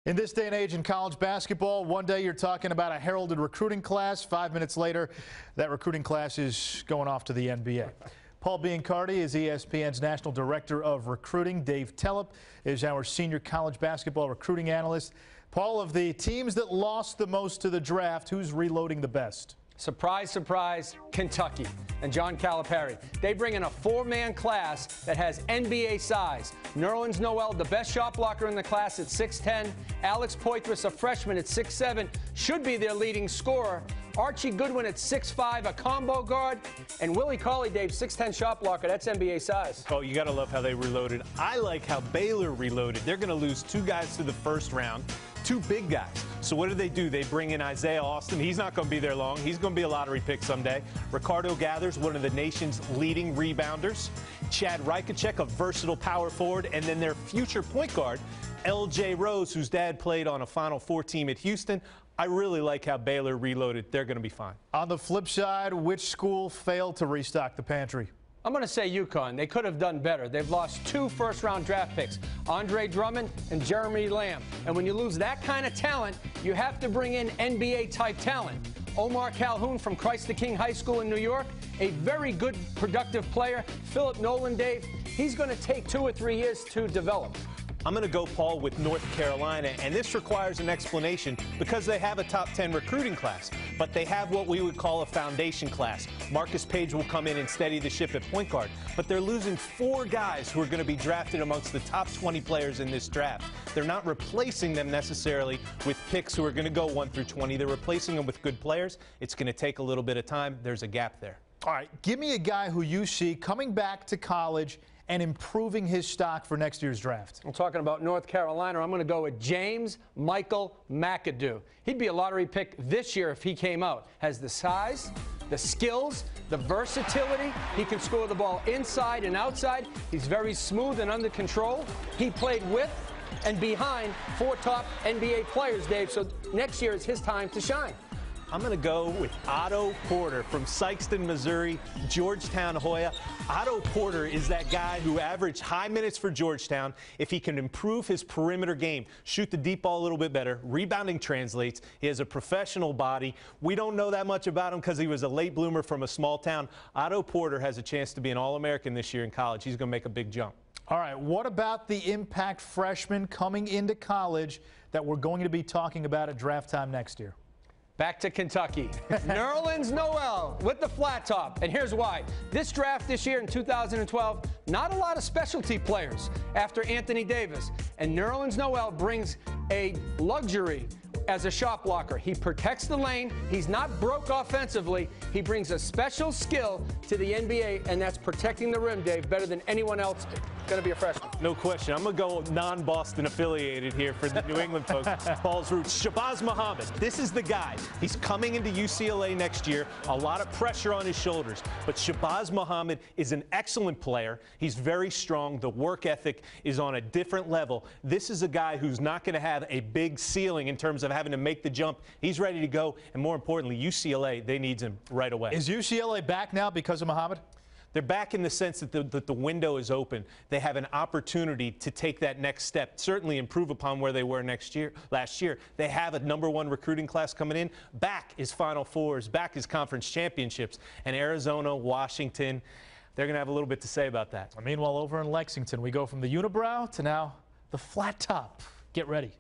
In this day and age in college basketball, one day you're talking about a heralded recruiting class. 5 minutes later, that recruiting class is going off to the NBA. Paul Biancardi is ESPN's National Director of Recruiting. Dave Tellep is our senior college basketball recruiting analyst. Paul, of the teams that lost the most to the draft, who's reloading the best? Surprise, surprise, Kentucky and John Calipari. They bring in a four-man class that has NBA size. Nerlens Noel, the best shot blocker in the class at 6'10". Alex Poitras, a freshman at 6'7", should be their leading scorer. Archie Goodwin at 6'5", a combo guard. And Willie Cauley, Dave, 6'10" shot blocker. That's NBA size. Oh, you got to love how they reloaded. I like how Baylor reloaded. They're going to lose two guys to the first round. Two big guys. So what do? They bring in Isaiah Austin. He's not going to be there long. He's going to be a lottery pick someday. Ricardo Gathers, one of the nation's leading rebounders. Chad Rykacek, a versatile power forward. And then their future point guard, L.J. Rose, whose dad played on a Final Four team at Houston. I really like how Baylor reloaded. They're going to be fine. On the flip side, which school failed to restock the pantry? I'm going to say UConn. They could have done better. They've lost two first-round draft picks, Andre Drummond and Jeremy Lamb. And when you lose that kind of talent, you have to bring in NBA-type talent. Omar Calhoun from Christ the King High School in New York, a very good, productive player. Philip Nolan, Dave, he's going to take 2 or 3 years to develop. I'm going to go, Paul, with North Carolina, and this requires an explanation because they have a top 10 recruiting class, but they have what we would call a foundation class. Marcus Page will come in and steady the ship at point guard, but they're losing 4 guys who are going to be drafted amongst the top 20 players in this draft. They're not replacing them necessarily with picks who are going to go 1 through 20. They're replacing them with good players. It's going to take a little bit of time. There's a gap there. All right, give me a guy who you see coming back to college and improving his stock for next year's draft. I'm talking about North Carolina. I'm going to go with James Michael McAdoo. He'd be a lottery pick this year if he came out. Has the size, the skills, the versatility. He can score the ball inside and outside. He's very smooth and under control. He played with and behind 4 top NBA players, Dave. So next year is his time to shine. I'm going to go with Otto Porter from Sikeston, Missouri, Georgetown, Hoya. Otto Porter is that guy who averaged high minutes for Georgetown. If he can improve his perimeter game, shoot the deep ball a little bit better, rebounding translates. He has a professional body. We don't know that much about him because he was a late bloomer from a small town. Otto Porter has a chance to be an All-American this year in college. He's going to make a big jump. All right, what about the impact freshman coming into college that we're going to be talking about at draft time next year? Back to Kentucky. Nerlens Noel with the flat top. And here's why. This draft this year in 2012, not a lot of specialty players after Anthony Davis. And Nerlens Noel brings a luxury as a shot blocker. He protects the lane. He's not broke offensively. He brings a special skill to the NBA, and that's protecting the rim, Dave, better than anyone else. Going to be a freshman. No question. I'm going to go non-Boston affiliated here for the New England folks. Paul's roots. Shabazz Muhammad. This is the guy. He's coming into UCLA next year. A lot of pressure on his shoulders. But Shabazz Muhammad is an excellent player. He's very strong. The work ethic is on a different level. This is a guy who's not going to have a big ceiling in terms of having to make the jump. He's ready to go. And more importantly, UCLA, they need him right away. Is UCLA back now because of Muhammad? They're back in the sense that the window is open. They have an opportunity to take that next step, certainly improve upon where they were last year. They have a #1 recruiting class coming in. Back is Final Fours, back is conference championships. And Arizona, Washington, they're going to have a little bit to say about that. Meanwhile, over in Lexington, we go from the unibrow to now the flat top. Get ready.